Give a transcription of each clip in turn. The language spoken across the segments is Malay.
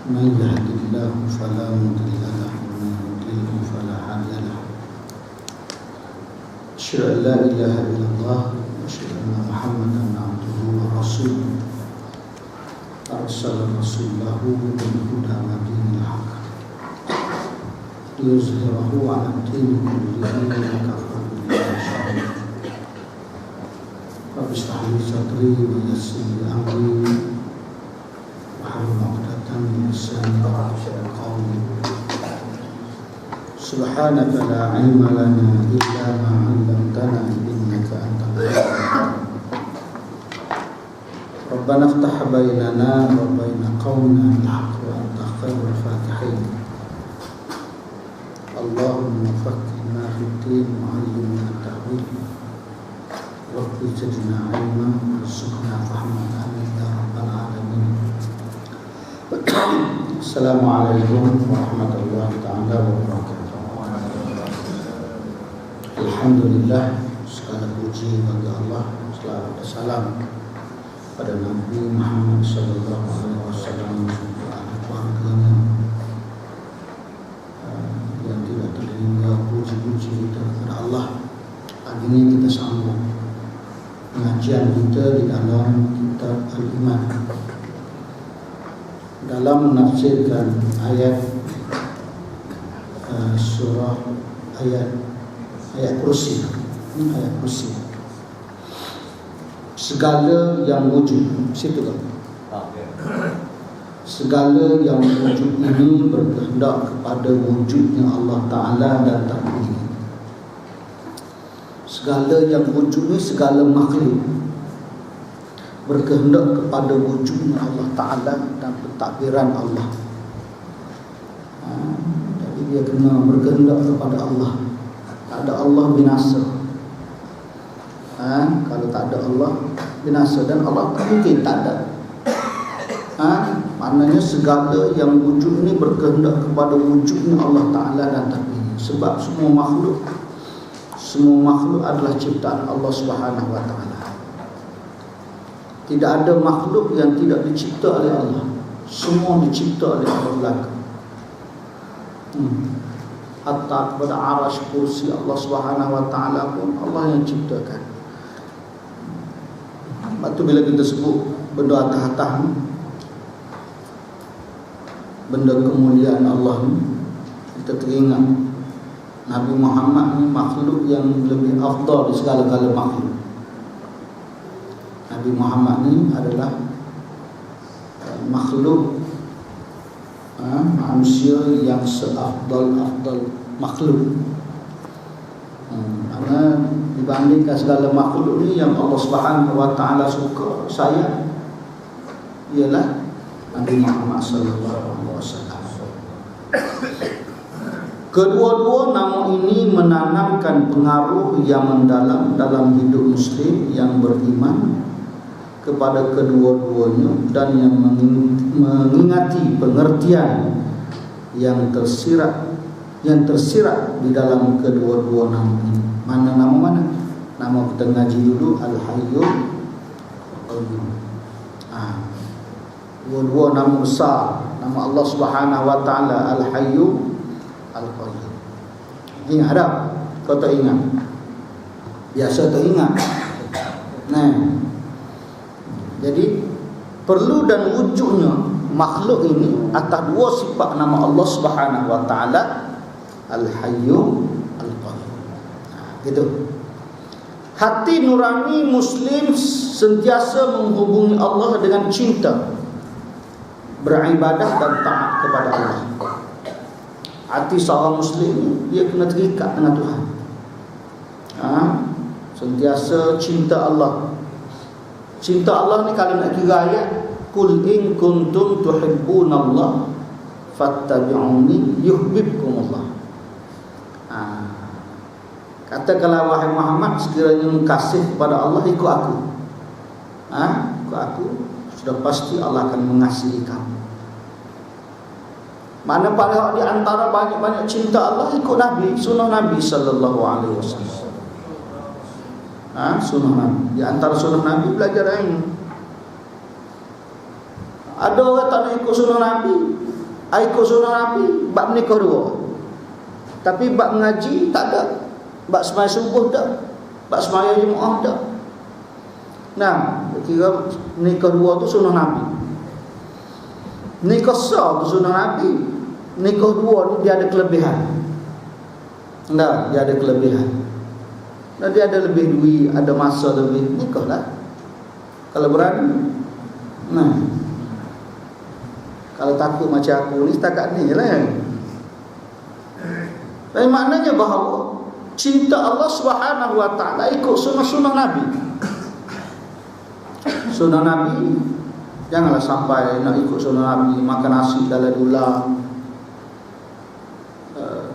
من يهد الله فلا مضل له ومن يضلل فلا هادي له أشهد أن لا إله إلا الله وأشهد أن محمدا عبده ورسوله أرسل رسوله بالهدى ودين الحق ليظهره على الدين كله وكفى بالله شهيدا رب اشرح لي صدري ويسر لي أمري واحلل عقدة من لساني يفقهوا قولي سبحانك لا علم لنا إلا ما علمتنا إنك أنت العليم ربنا افتح بيننا وبين قومنا بالحق وأنت خير الفاتحين اللهم فقهنا في الدين وعلمنا التأويل رب زدنا علما وارزقنا فهما آمين يا رب العالمين. Assalamualaikum warahmatullahi taala wabarakatuh. Alhamdulillah, segala puji bagi Allah, selawat dan salam pada Nabi Muhammad sallallahu alaihi wasallam dan keluarganya yang tidak terhingga puji-puji kita kepada Allah. Pagi ini kita sambung pengajian kita di dalam kitab Al-Iman dalam menafsirkan ayat surah ayat kursi. Segala yang wujud, situ kan? Segala yang wujud ini berkehendak kepada wujudnya Allah Ta'ala dan tak ini. Segala yang wujud ini, segala makhluk berkehendak kepada wujudnya Allah Ta'ala dan pentadbiran Allah. Jadi dia kena berkehendak kepada Allah. Tak ada Allah binasa. Kalau tak ada Allah binasa, dan Allah mungkin tak ada. Maknanya segala yang wujud ini berkehendak kepada wujudnya Allah Ta'ala dan tak ini. Sebab semua makhluk adalah ciptaan Allah Subhanahu Wa Ta'ala. Tidak ada makhluk yang tidak dicipta oleh Allah. Semua dicipta oleh Allah belaka. Hatta kepada arasy kursi Allah Subhanahu Wa Ta'ala pun Allah yang ciptakan. Lepas tu bila kita sebut benda atas-atas ni, benda kemuliaan Allah ni, kita teringat Nabi Muhammad ni makhluk yang lebih afdal di segala-gala makhluk. Nabi Muhammad ni adalah makhluk manusia yang seafdal makhluk. Karena dibandingkan segala makhluk ni, yang Allah Subhanahu Wa Ta'ala suka, sayang, ialah Nabi Muhammad sallallahu alaihi wasallam. Kedua-dua nama ini menanamkan pengaruh yang mendalam dalam hidup Muslim yang beriman kepada kedua-duanya dan yang mengingati pengertian yang tersirat di dalam kedua-dua nama ini. Mana nama mana? Nama kita ngaji dulu Al-Hayyu Al-Qayyum. Dua-dua nama besar, nama Allah Subhanahu Wa Ta'ala Al-Hayyu Al-Qayyum. Ingat tak? Kau tak ingat? Biasa tak ingat. Jadi perlu dan wujudnya makhluk ini atas dua sifat nama Allah Subhanahu Wa Ta'ala Al-Hayyu Al-Qayyum. Gitu. Hati nurani Muslim sentiasa menghubungi Allah dengan cinta, beribadah dan taat kepada Allah. Hati seorang Muslim, dia kena terikat dengan Tuhan. Sentiasa cinta Allah. Cinta Allah ni kalau nak kira ayat, Qul in kuntum tuhibbunallah fattabi'uni yuhibbukumullah. Katakanlah wahai Muhammad, sekiranya kasih kepada Allah, ikut aku. Ikut aku, sudah pasti Allah akan mengasihi kamu. Mana pada di antara banyak-banyak cinta Allah, ikut Nabi, sunnah Nabi sallallahu alaihi wasallam. Sunnah Nabi. Di antara sunnah Nabi belajar ilmu. Ada orang tak nak ikut sunnah Nabi, ikut sunnah Nabi, bab menikah dua. Tapi bab mengaji tak ada. Bab sembahyang subuh tak. Bab sembahyang Jumaat tak. Nah, kira menikah dua tu sunnah Nabi. Nikah sah tu sunnah Nabi. Nikah dua ni dia ada kelebihan. Nah, dia ada kelebihan. Dan dia ada lebih duit, ada masa lebih, nikahlah. Kalau berani. Nah, kalau takut macam aku ni, setakat ni lah. Tapi maknanya bahawa cinta Allah Subhanahu Wa Taala ikut sunnah-sunnah Nabi. Sunnah Nabi, janganlah sampai nak ikut sunnah Nabi makan nasi dalam dulang.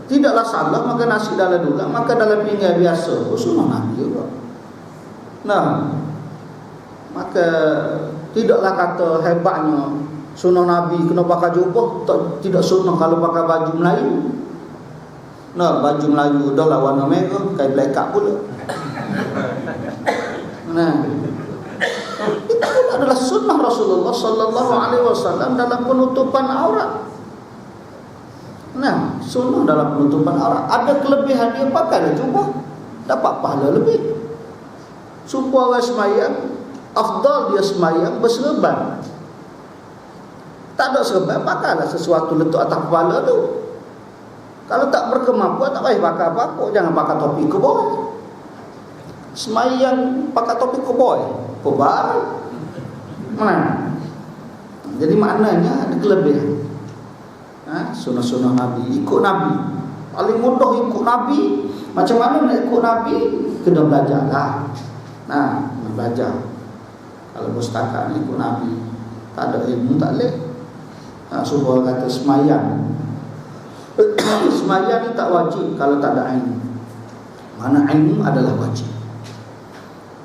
Tidaklah salah makan nasi dalam dulang, makan dalam pinggan biasa. Sunnah Nabi juga. Nah, maka tidaklah kata hebatnya sunnah Nabi kena pakai jubah, tidak sunnah kalau pakai baju Melayu. Nah, baju Melayu dah lah warna merah, kain black up pula. Nah, itu adalah sunnah Rasulullah sallallahu alaihi wasallam dalam penutupan aurat. Nah, sunnah dalam penutupan aurat. Ada kelebihan dia pakai jubah, dapat pahala lebih. Supaya orang semayang, afdal dia semayang berserban. Tak ada serban, pakailah sesuatu letak atas kepala tu. Kalau tak berkemampuan, tak payah pakai apa-apa. Jangan pakai topi koboi. Semayang pakai topi koboi, pebar. Mana? Jadi maknanya ada kelebihan. Sunnah-sunnah Nabi, ikut Nabi. Paling mudah ikut Nabi. Macam mana nak ikut Nabi? Kena belajar lah. Nah, kena belajar. Kalau berstakat ikut Nabi, tak ada ilmu tak boleh. Supaya kata semayang. Semayang ni tak wajib kalau tak ada ilmu. Mana ilmu adalah wajib.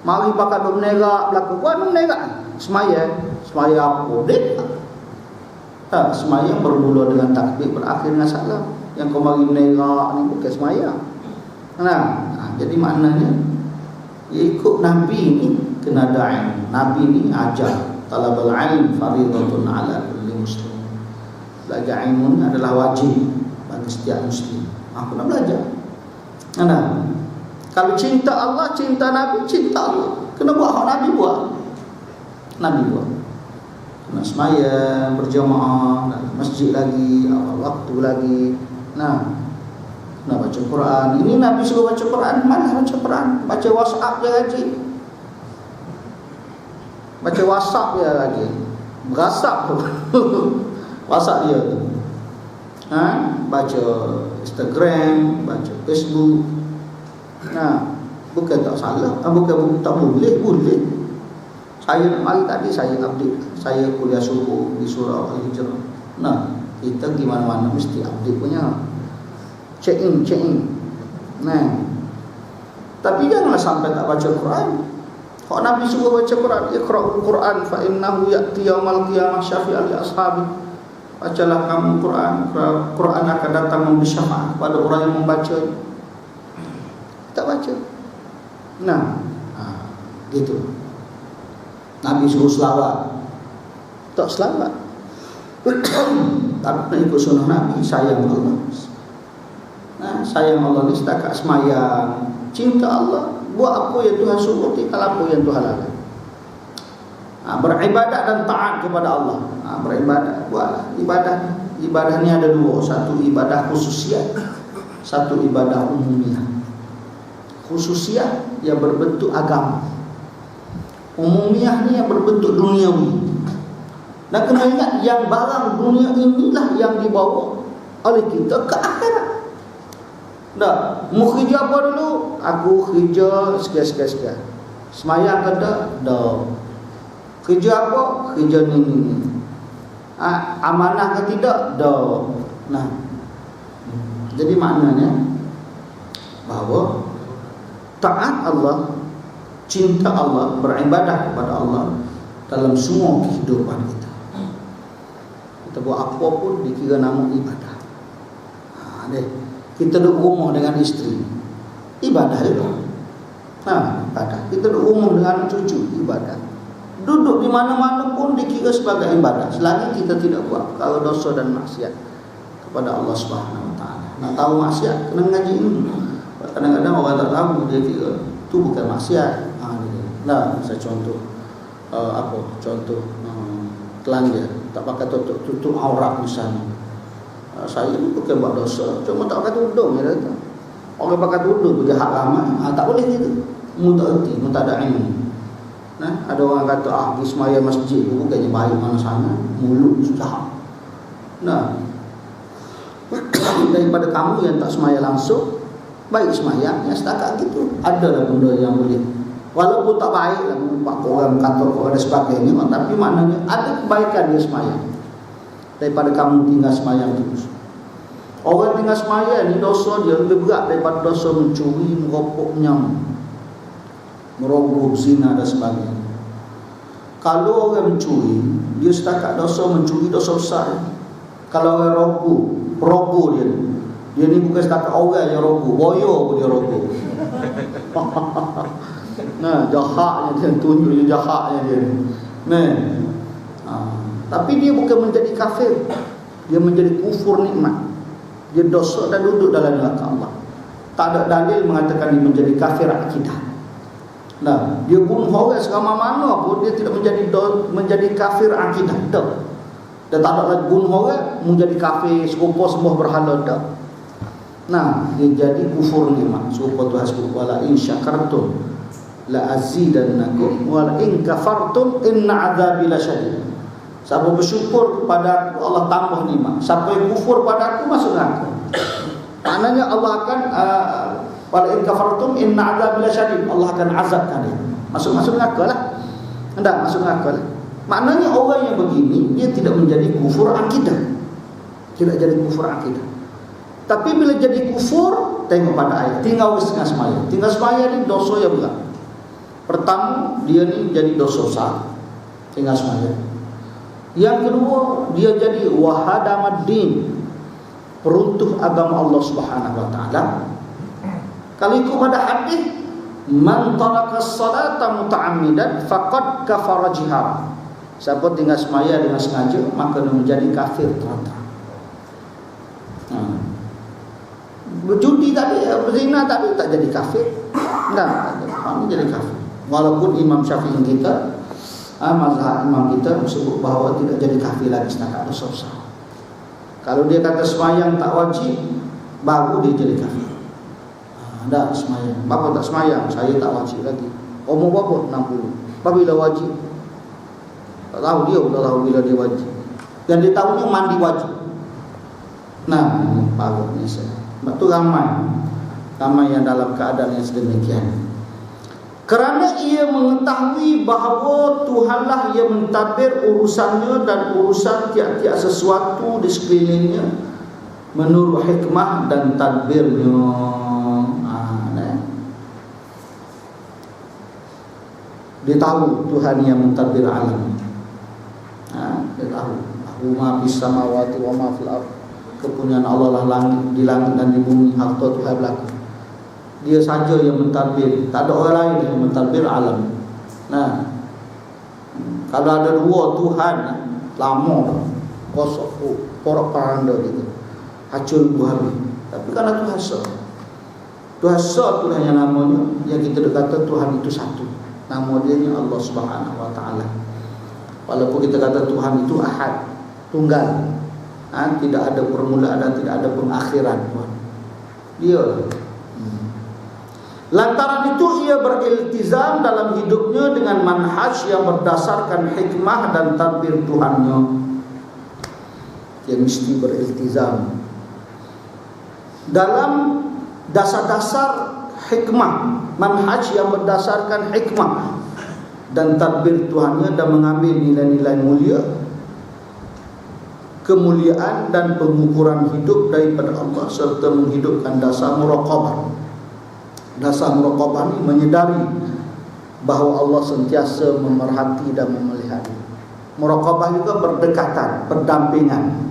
Mari pakai bernerak belakang, buat bernerak. Semayang apa? Boleh tak? Semayang bermula dengan takbir, berakhir dengan salam. Yang kau mari menerak ni bukan semayang. Nah, jadi maknanya ikut Nabi ni kena ada ilmu. Nabi ni ajar talabul ilm faridatun ala kulli muslim. Belajar ilmu ni adalah wajib bagi setiap muslim. Aku nak belajar. Nah, kalau cinta Allah, cinta Nabi, cinta Allah, kena buat hak Nabi buat. Nabi buat. Nak semayang berjamaah dalam masjid lagi, awal waktu lagi. Nah, nak baca Quran. Ini Nabi suruh baca Quran. Mana baca Quran? Baca WhatsApp je lagi. Baca WhatsApp je lagi. Berasap tu. WhatsApp dia tu. Baca Instagram, baca Facebook. Nah, bukan tak salah. Bukan tak boleh, boleh. Saya mari tadi saya update. Saya kuliah subuh di surau Al-Hijrah. Nah, kita gimana-mana mesti update punya. Check in. Nah, tapi janganlah sampai tak baca Quran. Kalau Nabi suruh baca Quran, iqra'ul Quran fa innahu ya'ti yaumal qiyamah syafi'an li ashabi. Bacalah kamu Quran. Quran akan datang memberi syafaat kepada orang yang membaca. Tak baca. Nah, gitu. Nabi suruh selawat, tak selawat. Tak nak ikut sunnah Nabi. Sayang Allah. Sayang Allah ni setakat semayang, cinta Allah, buat apa yang Tuhan suruh, tinggal apa yang Tuhan larang. Beribadat dan taat kepada Allah. Beribadat, buatlah ibadah. Ibadah ni ada dua. Satu ibadah khususiat, satu ibadah umumiah. Khususiat yang berbentuk agama, umumiah ni yang berbentuk duniawi. Dan kena ingat, yang barang dunia inilah yang dibawa oleh kita ke akhirat. Dah, mu kerja apa dulu? Aku kerja sekian. Semayang ke tak? Dah. Kerja apa? Kerja ni. Amanah ke tidak? Dah. Nah, jadi maknanya bahawa taat Allah, cinta Allah, beribadah kepada Allah dalam semua kehidupan kita. Kita buat apa pun dikira nama ibadah. Kita duduk rumah dengan isteri, ibadah juga. Ibadah. Kita duduk rumah dengan cucu, ibadah. Duduk di mana-mana pun dikira sebagai ibadah selagi kita tidak buat kalau dosa dan maksiat kepada Allah Subhanahu Wa Taala. Nak tahu maksiat kena ngaji ilmu. Kadang-kadang orang tak tahu, dia kira tu bukan maksiat. Nah, saya contoh contoh telanjang tak pakai tutup aurat misalnya. Saya ni bukan buat dosa, cuma tak pakai tudung je dah. Orang pakai tudung tu jahat ramai. Tak boleh gitu. Mu tak erti, mu tak ada ilmu. Nah, ada orang kata pergi semaya masjid bukannya baik mana sana, mulut jahat. Nah, daripada kamu yang tak semaya langsung, baik semaya yang setakat gitu. Adalah benda yang boleh, walaupun tak baik lah, pak orang kantor dan sebagainya, tapi maknanya ada kebaikan dia semaya daripada kamu tinggal semayang terus. Orang tinggal semaya ni dosa dia lebih berat daripada dosa mencuri, merokok, merogoh, zina dan sebagainya. Kalau orang mencuri, dia setakat dosa mencuri, dosa besar. Kalau orang rogoh dia ni bukan setakat orang yang rogoh, boyo pun dia rogoh. Nah, jahatnya dia, tunjuknya jahatnya dia. Nah, tapi dia bukan menjadi kafir, dia menjadi kufur nikmat. Dia dosa dan duduk dalam neraka Allah. Tak ada dalil mengatakan dia menjadi kafir akidah. Nah, dia bunuh orang selama mana pun dia tidak menjadi kafir akidah. Tak. Dan tak ada lagi bunuh orang menjadi kafir serupa sembah berhala dah. Nah, dia jadi kufur nikmat. Serupa Tuhan sebut wala in syakartum la azidannakum wala in kafartum inna adzabi lasyadid. Siapa bersyukur kepada aku, Allah tambah nikmat. Siapa yang kufur pada aku, masuk neraka. Maknanya Allah akan wala in kafartum inna adzabi lasyadid. Allah akan azabkan dia. Masuk neraka lah. Hendak masuk neraka lah. Maknanya orang yang begini dia tidak menjadi kufur akidah. Tidak jadi kufur akidah. Tapi bila jadi kufur, tengok pada ayat, tinggal setengah semaya. Tinggal semaya ni dosa yang berat. Pertama, dia ni jadi dosa besar, tinggal semaya. Yang kedua, dia jadi wahadamaddin, peruntuh agama Allah Subhanahu Wa Taala. Kalau ikut pada hadis, man taraka as-salata muta'ammidan faqad kafara jihar. Siapa tinggal semaya dengan sengaja, maka dia menjadi kafir terang-terang. Berjudi tadi, berzina tadi tak jadi kafir. Tak jadi kafir. Walaupun Imam Syafi'i kita, mazhab imam kita sebut bahawa tidak jadi kafir lagi setakat dosa besar. Kalau dia kata semayang tak wajib, baru dia jadi kafir. Tak semayang, bapa tak semayang, saya tak wajib lagi. Umur berapa? 60. Bila wajib? Tak tahu dia, tak tahu bila dia wajib. Dan dia tahunya mandi wajib. Nah, ini baru ni saya. Sebab tu ramai yang dalam keadaan yang sedemikian. Kerana ia mengetahui bahawa Tuhanlah yang mentadbir urusannya dan urusan tiap-tiap sesuatu di sekelilingnya menurut hikmah dan tadbirnya. Dia tahu Tuhan yang mentadbir alam. Dia tahu. Ma fis samawati wa ma fil ardh. Kepunyaan Allah lah langit, di langit dan di bumi, harta Tuhan berlaku. Dia saja yang mentadbir, tak ada orang lain yang mentadbir alam. Nah, kalau ada dua Tuhan, lama dah, kosok, porok paranda gitu, hacul buhabi. Tapi karena Tuhan Esa, Tuhan Esa itulah yang namanya, yang kita kata Tuhan itu satu. Nama dia ni Allah Subhanahu Wa Taala. Walaupun kita kata Tuhan itu ahad, tunggal, tidak ada permulaan dan tidak ada pengakhiran. Dia lantaran itu ia beriltizam dalam hidupnya dengan manhaj yang berdasarkan hikmah dan tadbir Tuhannya. Dia mesti beriltizam dalam dasar-dasar hikmah, manhaj yang berdasarkan hikmah dan tadbir Tuhannya, dan mengambil nilai-nilai mulia, kemuliaan dan pengukuran hidup daripada Allah, serta menghidupkan dasar muraqabah. Dasar muraqabah ini menyedari bahawa Allah sentiasa memerhati dan memelihara. Muraqabah juga berdekatan, berdampingan.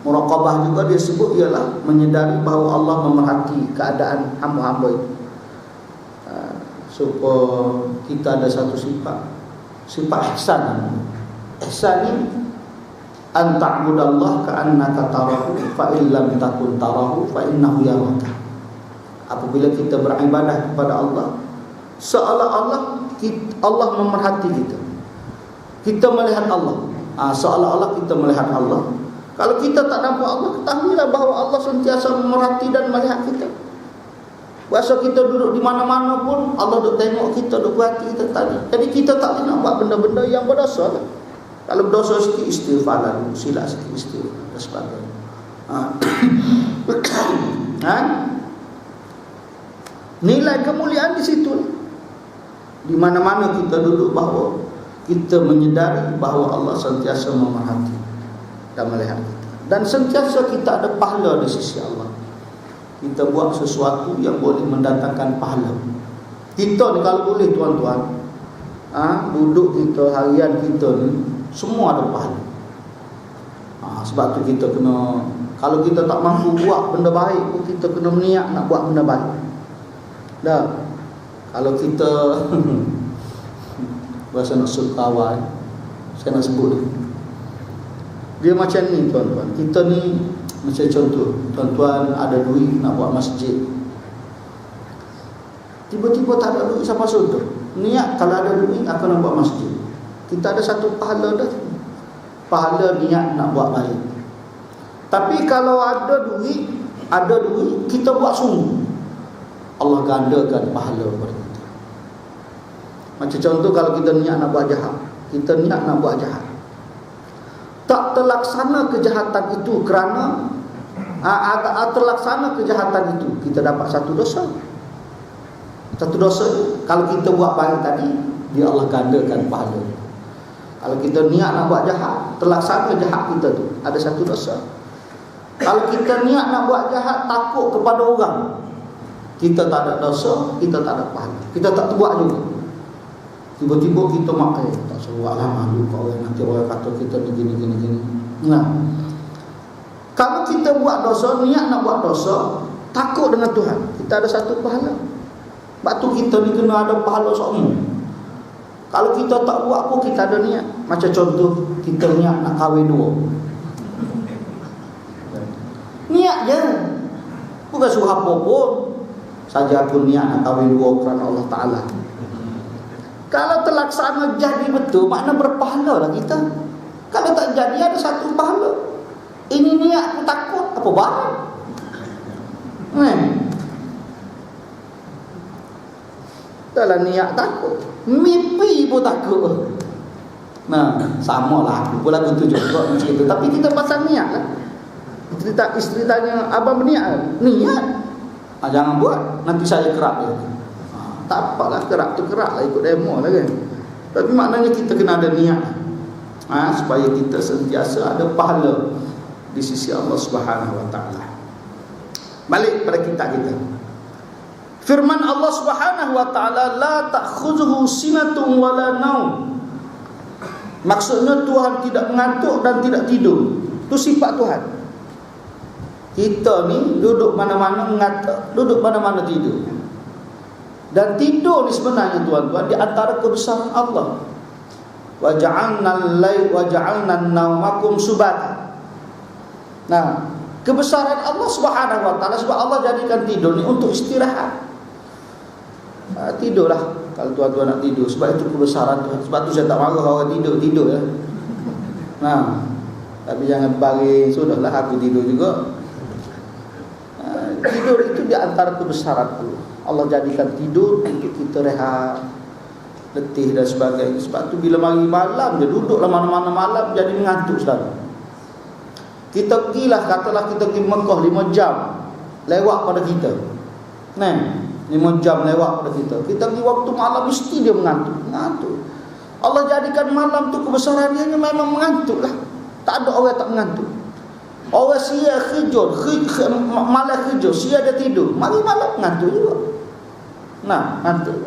Muraqabah juga dia sebut ialah menyedari bahawa Allah memerhati keadaan hamba-hamba itu. Supaya kita ada satu sifat ihsan. Ihsan ni an ta'budallah ka'annaka tarahu fa in lam takun tarahu fa innahu yaraka. Apabila kita beribadah kepada Allah, seolah-olah Allah memerhati kita. Kita melihat Allah. Seolah-olah kita melihat Allah. Kalau kita tak nampak Allah, ketahuilah bahawa Allah sentiasa memerhati dan melihat kita. Biasa kita duduk di mana-mana pun Allah duk tengok kita, duk perhati kita tadi. Jadi kita tak nak buat benda-benda yang berdosa lah. Kalau berdosa sikit, istighfar lalu, silap sikit, istighfar dan sebagainya. Nilai kemuliaan di situ. Di mana-mana kita duduk bahawa kita menyedari bahawa Allah sentiasa memerhati dan melihat kita. Dan sentiasa kita ada pahala di sisi Allah. Kita buat sesuatu yang boleh mendatangkan pahala. Kita ni kalau boleh tuan-tuan, duduk kita, harian kita ni semua ada pahala. Sebab tu kita kena, kalau kita tak mampu buat benda baik pun kita kena niat nak buat benda baik. Dah. Kalau kita bahasa nak sebut kawan, saya nak sebut dia macam ni tuan-tuan. Kita ni macam contoh, tuan-tuan ada duit nak buat masjid, tiba-tiba tak ada duit, siapa suruh? Niat kalau ada duit akan nak buat masjid. Kita ada satu pahala dah, pahala niat nak buat baik. Tapi kalau ada duit kita buat sungguh, Allah gandakan pahala kepada kita. Macam contoh kalau kita niat nak buat jahat, tak terlaksana kejahatan itu kerana terlaksana kejahatan itu, kita dapat satu dosa. Kalau kita buat baik tadi, dia Allah gandakan pahala. Kalau kita niat nak buat jahat, terlaksana jahat kita tu, ada satu dosa. Kalau kita niat nak buat jahat takut kepada orang, kita tak ada dosa, kita tak ada pahala, kita tak buat juga. Tiba-tiba kita makai, tak seruak lah, malu kau orang, nanti orang kata kita begini. Nah, kalau kita buat dosa, niat nak buat dosa, takut dengan Tuhan, kita ada satu pahala. Sebab tu kita ni kena ada pahala semua. Kalau kita tak buat pun kita ada niat. Macam contoh, kita niat nak kahwin dua, niat je, bukan suruh apa pun, saja pun niat nak kahwin dua kerana Allah Ta'ala. Kalau terlaksana jadi betul, makna berpahala lah kita. Kalau tak jadi, ada satu pahala. Ini niat aku takut, apa barang? Dalam niat takut, mimpi pun takut. Nah, sama lah aku pula aku tunjuk macam itu. Tapi kita pasang niat lah. Isteri tanya, abang berniat? Niat. Jangan buat, nanti saya kerak dia. Tak apalah, kerak tu kerak lah, ikut demo lah kan. Tapi maknanya kita kena ada niat, supaya kita sentiasa ada pahala di sisi Allah Subhanahu Wa Taala. Balik pada kita. Firman Allah Subhanahu Wa Taala, la ta'khudhuhu sinatun wala naum. Maksudnya Tuhan tidak mengantuk dan tidak tidur. Itu sifat Tuhan. Kita ni duduk mana-mana mengantuk, duduk mana-mana tidur. Dan tidur ni sebenarnya tuan-tuan di antara kebesaran Allah. Wa ja'alnal layla wa ja'alnan naumakum subata. Nah, kebesaran Allah Subhanahu Wa Taala, sebab Allah jadikan tidur ni untuk istirahat. Tidurlah kalau tuan-tuan nak tidur, sebab itu kebesaran Tuhan. Sebab tu saya tak marah orang tidur ya. Tapi jangan baring, sudahlah aku tidur juga. Tidur itu di antara kebesaran Allah. Allah jadikan tidur untuk kita rehat, letih dan sebagainya. Sebab tu bila mari malam je duduklah mana-mana malam jadi mengantuk selalu. Kita pergilah, katalah kita pergi Mekah 5 jam lewat pada kita. 5 jam lewat pada kita. Kita pergi waktu malam mesti dia mengantuk. Allah jadikan malam tu kebesaran dia memang mengantuk lah. Tak ada orang tak mengantuk. Orang sia khijur, malam khijur, sia dia tidur, mari malam mengantuk juga. Ngantuk.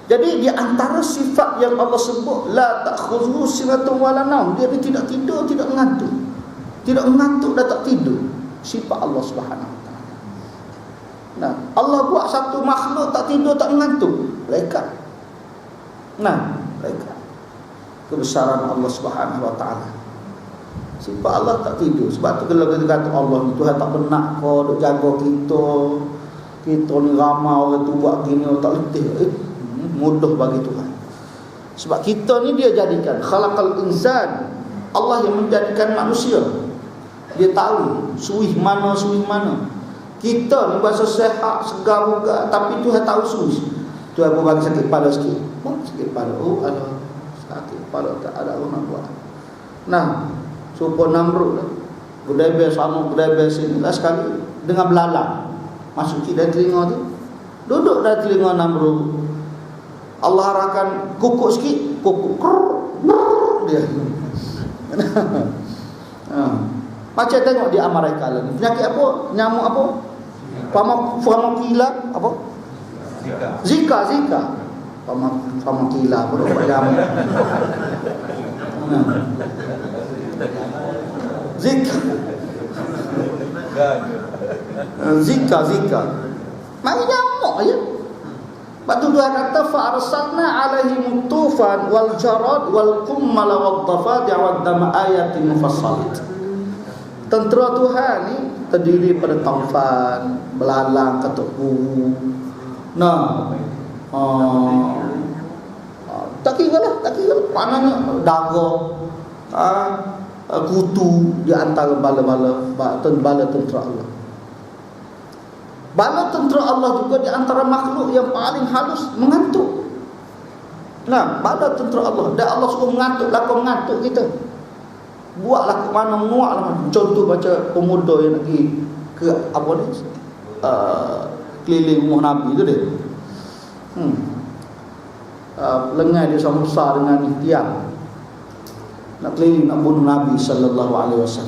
Jadi di antara sifat yang Allah sebut, la ta'khudhuhu sinatun wala naum, dia tidak tidur, tidak mengantuk. Tidak mengantuk dan tak tidur. Sifat Allah Subhanahu Wa Taala. Allah buat satu makhluk tak tidur, tak mengantuk. Malaikat. Nah, mereka kebesaran Allah Subhanahu wa taala. Sifat Allah tak tidur. Sebab tu kalau kita kata Allah ni Tuhan tak pernah kau duk jaga kita. Kita ni ramai orang tu buat gini tak letih. Mudah bagi Tuhan. Sebab kita ni dia jadikan khalaqal insan. Allah yang menjadikan manusia. Dia tahu suih mana. Kita ni bahasa sehat, segar juga, tapi Tuhan tahu suih. Tuhan pun bagi sakit kepala sikit. Sakit kepala. Oh, ada sakit kepala tak ada orang nak buat. Nah, supaya Namrud lah. Budaya sama budaya sini lah sekali dengan belalang masuk ke dalam telinga tu. Duduk dalam telinga Namrud. Allah arahkan kukuk sikit, kukuk dia. Macam tengok di Amerika lah ni. Penyakit apa? Nyamuk apa? Famakila apa? Zika. Famakila apa? Nyamuk. Zika. Mari nyamuk aja. Batu Tuhan kata fa arsalna alaihim tufan wal jarad wal qummal wad dafadi' wad dama ayatin mufassalat. Tentera Tuhan ni terdiri pada taufan, belalang, ketuk bulu. Nah, tak kira maknanya daga, kutu di antara bala tentera Allah. Bala tentera Allah juga di antara makhluk yang paling halus mengantuk. Nah, bala tentera Allah, dan Allah suruh mengantuk, lakon mengantuk kita. Buatlah ke mana, menguaklah mana. Contoh macam pemuda yang nak pergi ke apa ni, keliling rumah Nabi tu dia. Lengan dia sama besar dengan tiang. Nak keliling nak bunuh Nabi sallallahu alaihi wasallam.